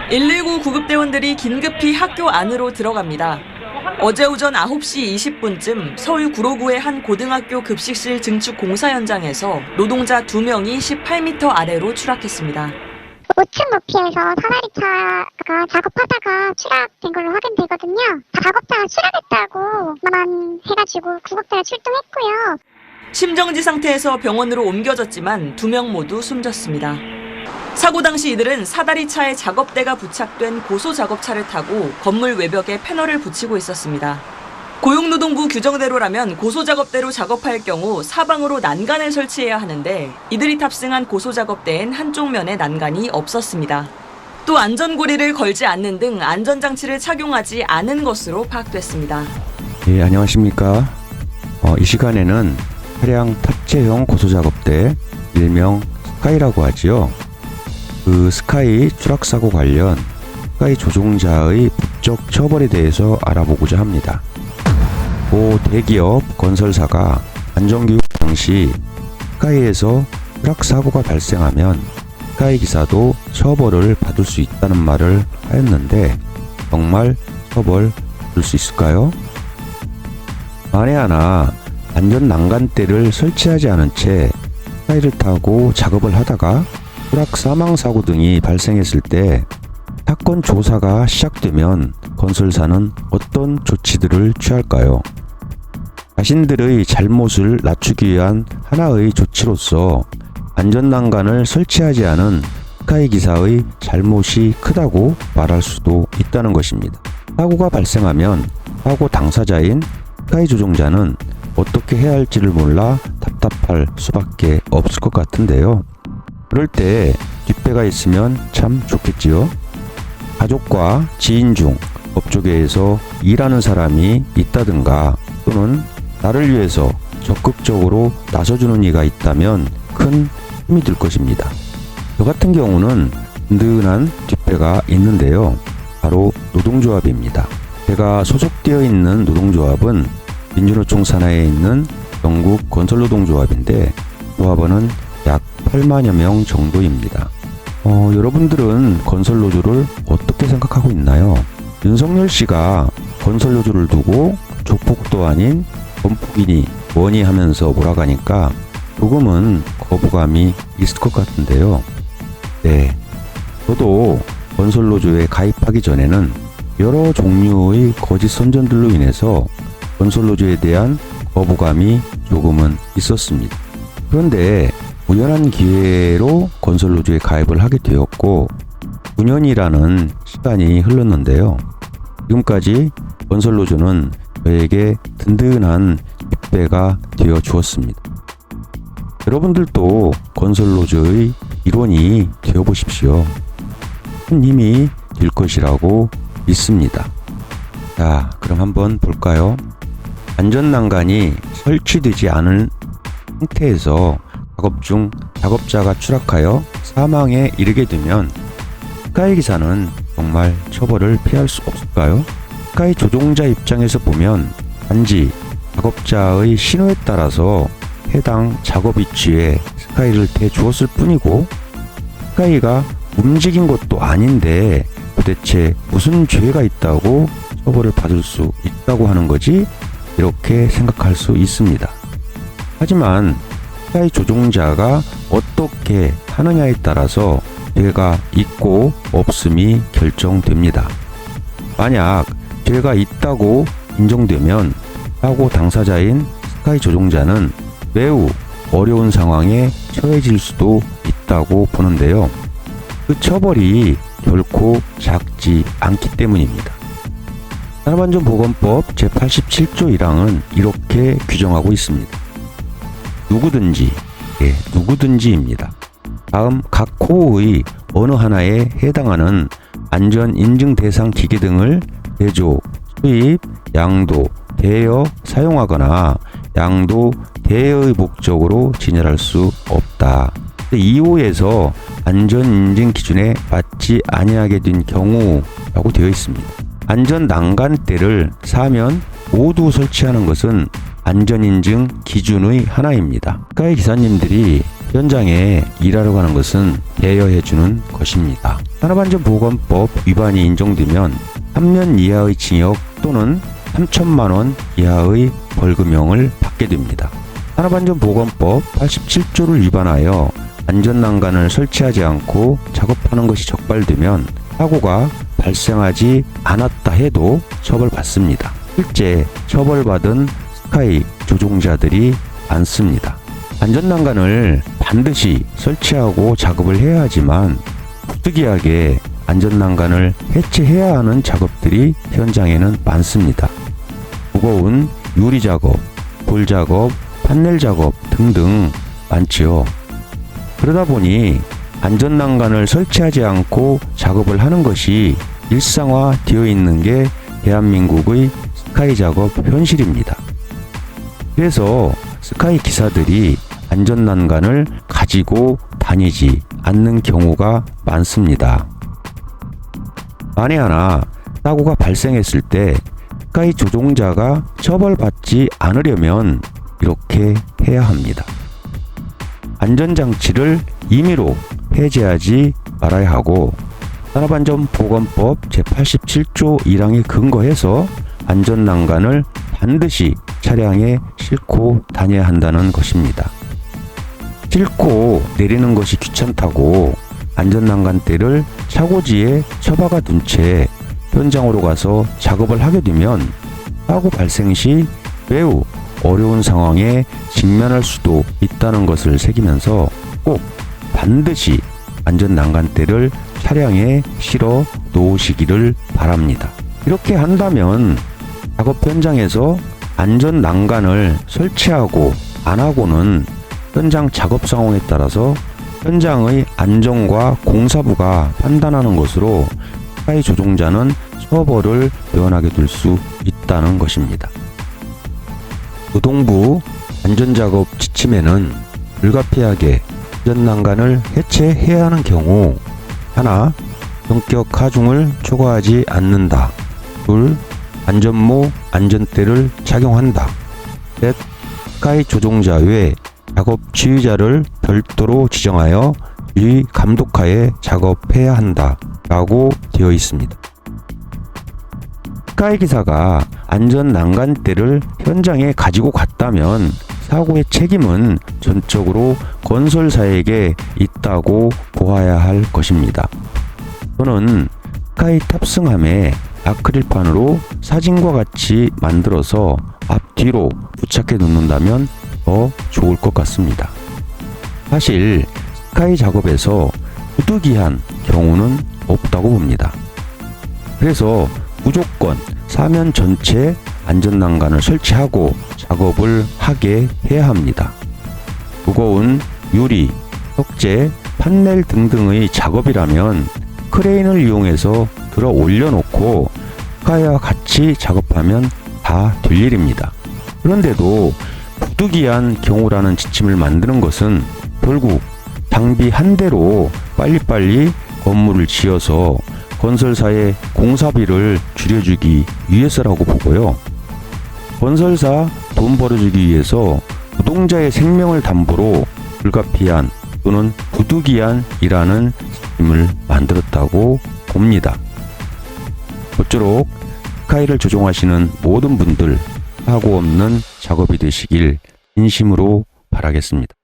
119 구급대원들이 긴급히 학교 안으로 들어갑니다. 어제 오전 9시 20분쯤 서울 구로구의 한 고등학교 급식실 증축 공사 현장에서 노동자 2명이 18m 아래로 추락했습니다. 5층 높이에서 사다리차가 작업하다가 추락된 걸로 확인되거든요. 작업자가 추락했다고만 해가지고 구급대가 출동했고요. 심정지 상태에서 병원으로 옮겨졌지만 2명 모두 숨졌습니다. 사고 당시 이들은 사다리차에 작업대가 부착된 고소작업차를 타고 건물 외벽에 패널을 붙이고 있었습니다. 고용노동부 규정대로라면 고소작업대로 작업할 경우 사방으로 난간을 설치해야 하는데 이들이 탑승한 고소작업대엔 한쪽 면에 난간이 없었습니다. 또 안전고리를 걸지 않는 등 안전장치를 착용하지 않은 것으로 파악됐습니다. 예, 안녕하십니까. 이 시간에는 차량 탑재형 고소작업대, 일명 스카이라고 하지요. 그 스카이 추락사고 관련 스카이 조종자의 법적 처벌에 대해서 알아보고자 합니다. 고 대기업 건설사가 안전교육 당시 스카이에서 추락사고가 발생하면 스카이 기사도 처벌을 받을 수 있다는 말을 하였는데 정말 처벌 받을 수 있을까요? 만에 하나 안전 난간대를 설치하지 않은 채 스카이를 타고 작업을 하다가 추락 사망 사고 등이 발생했을 때 사건 조사가 시작되면 건설사는 어떤 조치들을 취할까요? 자신들의 잘못을 낮추기 위한 하나의 조치로서 안전난간을 설치하지 않은 스카이 기사의 잘못이 크다고 말할 수도 있다는 것입니다. 사고가 발생하면 사고 당사자인 스카이 조종자는 어떻게 해야 할지를 몰라 답답할 수밖에 없을 것 같은데요. 그럴 때 뒷배가 있으면 참 좋겠지요. 가족과 지인 중 업조계에서 일하는 사람이 있다든가 또는 나를 위해서 적극적으로 나서주는 이가 있다면 큰 힘이 될 것입니다. 저 같은 경우는 든든한 뒷배가 있는데요. 바로 노동조합입니다. 제가 소속되어 있는 노동조합은 민주노총 산하에 있는 전국 건설노동조합인데 조합원은 약 8만여 명 정도입니다. 여러분들은 건설노조를 어떻게 생각하고 있나요? 윤석열 씨가 건설노조를 두고 조폭도 아닌 범폭이니 뭐니 하면서 몰아가니까 조금은 거부감이 있을 것 같은데요. 네, 저도 건설노조에 가입하기 전에는 여러 종류의 거짓 선전들로 인해서 건설노조에 대한 거부감이 조금은 있었습니다. 그런데 우연한 기회로 건설노조에 가입을 하게 되었고 9년이라는 시간이 흘렀는데요. 지금까지 건설노조는 저에게 든든한 뒷배가 되어 주었습니다. 여러분들도 건설노조의 일원이 되어 보십시오. 큰 힘이 될 것이라고 믿습니다. 자, 그럼 한번 볼까요? 안전난간이 설치되지 않은 상태에서 작업 중 작업자가 추락하여 사망에 이르게 되면 스카이 기사는 정말 처벌을 피할 수 없을까요? 스카이 조종자 입장에서 보면 단지 작업자의 신호에 따라서 해당 작업 위치에 스카이를 대주었을 뿐이고 스카이가 움직인 것도 아닌데 도대체 무슨 죄가 있다고 처벌을 받을 수 있다고 하는 거지? 이렇게 생각할 수 있습니다. 하지만 스카이 조종자가 어떻게 하느냐에 따라서 죄가 있고 없음이 결정됩니다. 만약 죄가 있다고 인정되면 사고 당사자인 스카이 조종자는 매우 어려운 상황에 처해질 수도 있다고 보는데요. 그 처벌이 결코 작지 않기 때문입니다. 산업안전보건법 제87조 1항은 이렇게 규정하고 있습니다. 누구든지입니다. 다음 각 호의 어느 하나에 해당하는 안전인증 대상 기계 등을 제조, 수입, 양도, 대여, 사용하거나 양도, 대여의 목적으로 진열할 수 없다. 2호에서 안전인증 기준에 맞지 아니하게 된 경우라고 되어 있습니다. 안전 난간대를 사면 모두 설치하는 것은 안전인증 기준의 하나입니다. 스카이 기사님들이 현장에 일하러 가는 것은 대여해주는 것입니다. 산업안전보건법 위반이 인정되면 3년 이하의 징역 또는 3천만 원 이하의 벌금형을 받게 됩니다. 산업안전보건법 87조를 위반하여 안전난간을 설치하지 않고 작업하는 것이 적발되면 사고가 발생하지 않았다 해도 처벌받습니다. 실제 처벌받은 스카이 조종자들이 많습니다. 안전난간을 반드시 설치하고 작업을 해야 하지만 부득이하게 안전난간을 해체해야 하는 작업들이 현장에는 많습니다. 무거운 유리 작업, 돌 작업, 판넬 작업 등등 많지요. 그러다 보니 안전난간을 설치하지 않고 작업을 하는 것이 일상화되어 있는 게 대한민국의 스카이 작업 현실입니다. 그래서 스카이 기사들이 안전난간을 가지고 다니지 않는 경우가 많습니다. 만에 하나 사고가 발생했을 때 스카이 조종자가 처벌받지 않으려면 이렇게 해야 합니다. 안전장치를 임의로 해제하지 말아야 하고 산업안전보건법 제87조 1항에 근거해서 안전난간을 반드시 차량에 싣고 다녀야 한다는 것입니다. 싣고 내리는 것이 귀찮다고 안전난간대를 차고지에 처박아 둔 채 현장으로 가서 작업을 하게 되면 사고 발생 시 매우 어려운 상황에 직면할 수도 있다는 것을 새기면서 꼭 반드시 안전난간대를 차량에 실어 놓으시기를 바랍니다. 이렇게 한다면 작업 현장에서 안전난간을 설치하고 안 하고는 현장 작업 상황에 따라서 현장의 안전과 공사부가 판단하는 것으로 스카이 조종자는 처벌을 면하게 될 수 있다는 것입니다. 노동부 안전작업 지침에는 불가피하게 안전난간을 해체해야 하는 경우 하나, 전격 하중을 초과하지 않는다. 둘, 안전모 안전대를 착용한다. 셋, 스카이 조종자 외 작업 지휘자를 별도로 지정하여 주의 감독하에 작업해야 한다 라고 되어 있습니다. 스카이 기사가 안전난간대를 현장에 가지고 갔다면 사고의 책임은 전적으로 건설사에게 있다고 보아야 할 것입니다. 또는 스카이 탑승함에 아크릴판으로 사진과 같이 만들어서 앞뒤로 부착해 놓는다면 더 좋을 것 같습니다. 사실 스카이 작업에서 부득이한 경우는 없다고 봅니다. 그래서 무조건 사면 전체에 안전난간을 설치하고 작업을 하게 해야 합니다. 무거운 유리, 석재, 판넬 등등의 작업이라면 크레인을 이용해서 들어 올려놓고 스카이와 같이 작업하면 다 될 일입니다. 그런데도 부득이한 경우라는 지침을 만드는 것은 결국 장비 한 대로 빨리빨리 건물을 지어서 건설사의 공사비를 줄여주기 위해서라고 보고요. 건설사 돈 벌어주기 위해서 노동자의 생명을 담보로 불가피한 또는 부득이한 일하는 시스템을 만들었다고 봅니다. 모쪼록 스카이를 조종하시는 모든 분들 사고 없는 작업이 되시길 진심으로 바라겠습니다.